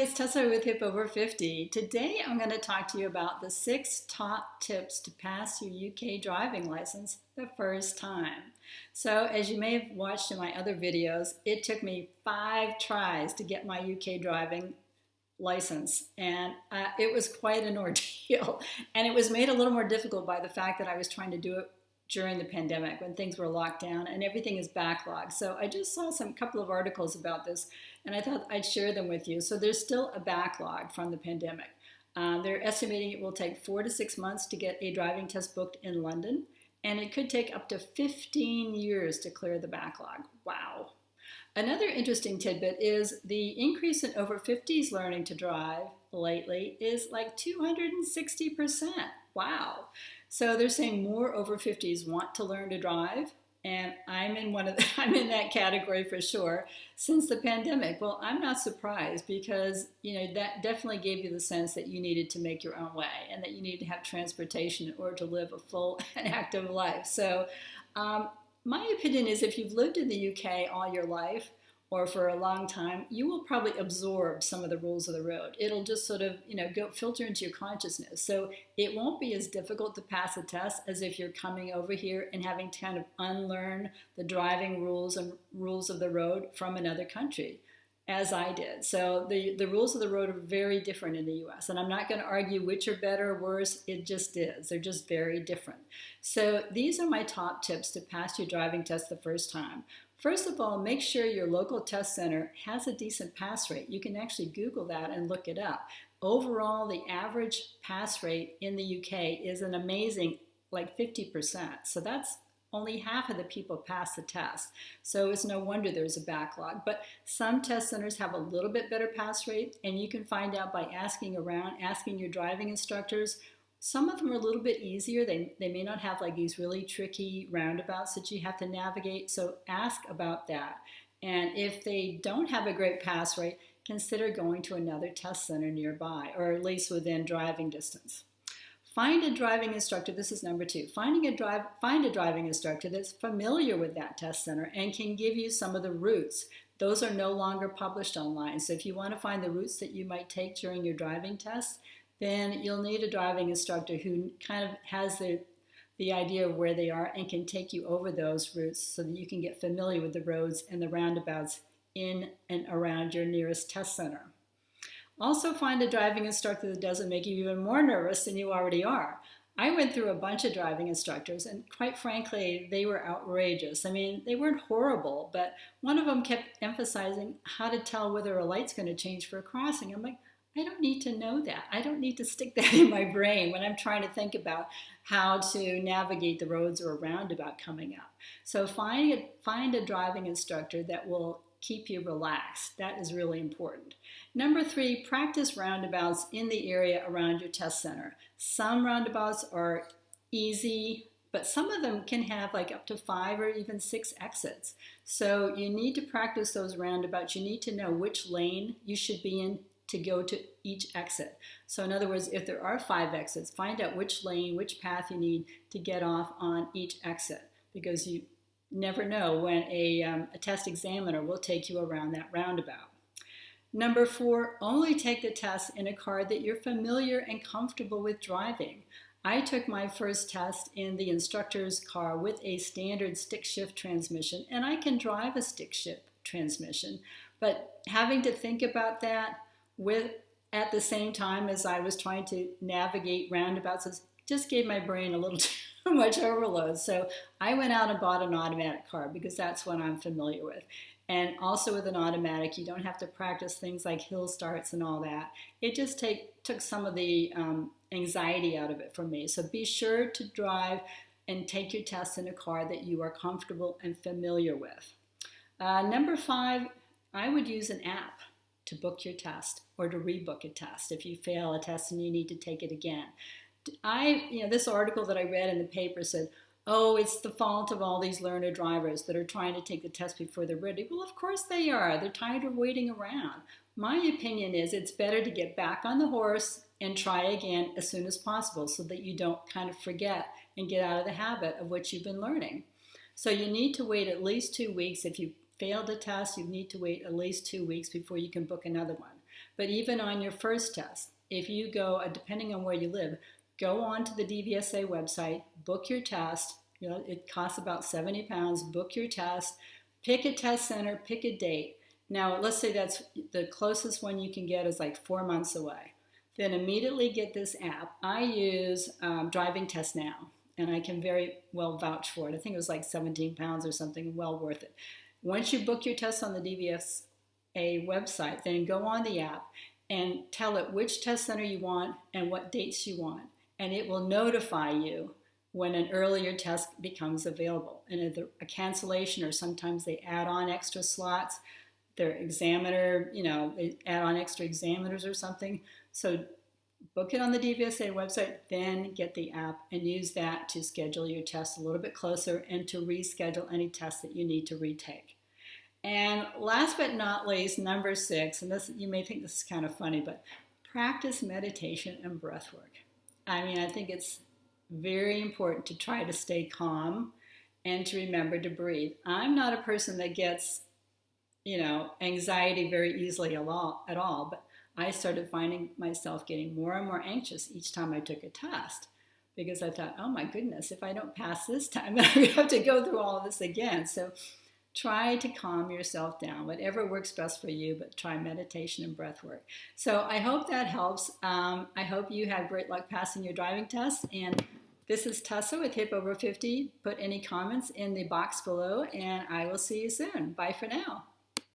it's Tessa with Hip Over 50. Today I'm going to talk to you about the 6 top tips to pass your UK driving license the first time. So as you may have watched in my other videos, it took me 5 tries to get my UK driving license, and it was quite an ordeal. And it was made a little more difficult by the fact that I was trying to do it during the pandemic when things were locked down and everything is backlogged. So I just saw some couple of articles about this and I thought I'd share them with you. So there's still a backlog from the pandemic. They're estimating it will take 4 to 6 months to get a driving test booked in London, and it could take up to 15 years to clear the backlog. Wow. Another interesting tidbit is the increase in over 50s learning to drive lately is like 260%. Wow. So they're saying more over 50s want to learn to drive, and I'm in that category for sure since the pandemic. Well, I'm not surprised because, that definitely gave you the sense that you needed to make your own way and that you need to have transportation in order to live a full and active life. So my opinion is if you've lived in the UK all your life or for a long time, you will probably absorb some of the rules of the road. It'll just sort of, go filter into your consciousness. So it won't be as difficult to pass a test as if you're coming over here and having to kind of unlearn the driving rules and rules of the road from another country, as I did. So the rules of the road are very different in the US. And I'm not going to argue which are better or worse. It just is. They're just very different. So these are my top tips to pass your driving test the first time. First of all, make sure your local test center has a decent pass rate. You can actually Google that and look it up. Overall, the average pass rate in the UK is an amazing, like 50%. So that's only half of the people pass the test. So it's no wonder there's a backlog. But some test centers have a little bit better pass rate, and you can find out by asking around, asking your driving instructors. Some of them are a little bit easier. They may not have like these really tricky roundabouts that you have to navigate. So ask about that. And if they don't have a great pass rate, consider going to another test center nearby, or at least within driving distance. Find a driving instructor. This is number 2. Find a driving instructor that's familiar with that test center and can give you some of the routes. Those are no longer published online. So if you want to find the routes that you might take during your driving test, then you'll need a driving instructor who kind of has the idea of where they are and can take you over those routes so that you can get familiar with the roads and the roundabouts in and around your nearest test center. Also find a driving instructor that doesn't make you even more nervous than you already are. I went through a bunch of driving instructors, and quite frankly, they were outrageous. I mean, they weren't horrible, but one of them kept emphasizing how to tell whether a light's going to change for a crossing. I'm like, I don't need to know that. I don't need to stick that in my brain when I'm trying to think about how to navigate the roads or a roundabout coming up. So find a driving instructor that will keep you relaxed. That is really important. Number 3, practice roundabouts in the area around your test center. Some roundabouts are easy, but some of them can have like up to 5 or even 6 exits. So you need to practice those roundabouts. You need to know which lane you should be in to go to each exit. So in other words, if there are 5 exits, find out which lane, which path you need to get off on each exit, because you never know when a test examiner will take you around that roundabout. Number 4, only take the test in a car that you're familiar and comfortable with driving. I took my first test in the instructor's car with a standard stick shift transmission, and I can drive a stick shift transmission. But having to think about that at the same time as I was trying to navigate roundabouts just gave my brain a little too much overload. So I went out and bought an automatic car because that's what I'm familiar with. And also with an automatic, you don't have to practice things like hill starts and all that. It just took some of the anxiety out of it for me. So be sure to drive and take your test in a car that you are comfortable and familiar with. Number 5, I would use an app to book your test or to rebook a test if you fail a test and you need to take it again. This article that I read in the paper said, oh, it's the fault of all these learner drivers that are trying to take the test before they're ready. Well, of course they are. They're tired of waiting around. My opinion is it's better to get back on the horse and try again as soon as possible so that you don't kind of forget and get out of the habit of what you've been learning. So you need to wait at least 2 weeks. If you failed a test, you need to wait at least 2 weeks before you can book another one. But even on your first test, if you go, depending on where you live, go on to the DVSA website, book your test. You know, it costs about 70 pounds. Book your test, pick a test center, pick a date. Now, let's say that's the closest one you can get is like 4 months away. Then immediately get this app. I use Driving Test Now, and I can very well vouch for it. I think it was like 17 pounds or something, well worth it. Once you book your test on the DVSA website, then go on the app and tell it which test center you want and what dates you want. And it will notify you when an earlier test becomes available. And either a cancellation, or sometimes they add on extra slots. Their examiner, you know, they add on extra examiners or something. So book it on the DVSA website, then get the app and use that to schedule your test a little bit closer and to reschedule any tests that you need to retake. And last but not least, number 6, and this, you may think this is kind of funny, but practice meditation and breath work. I mean, I think it's very important to try to stay calm and to remember to breathe. I'm not a person that gets, you know, anxiety very easily at all, but I started finding myself getting more and more anxious each time I took a test, because I thought, oh my goodness, if I don't pass this time, then I have to go through all of this again. So try to calm yourself down, whatever works best for you, but try meditation and breath work. So I hope that helps. I hope you have great luck passing your driving test. And this is Tessa with Hip Over 50. Put any comments in the box below, and I will see you soon. Bye for now.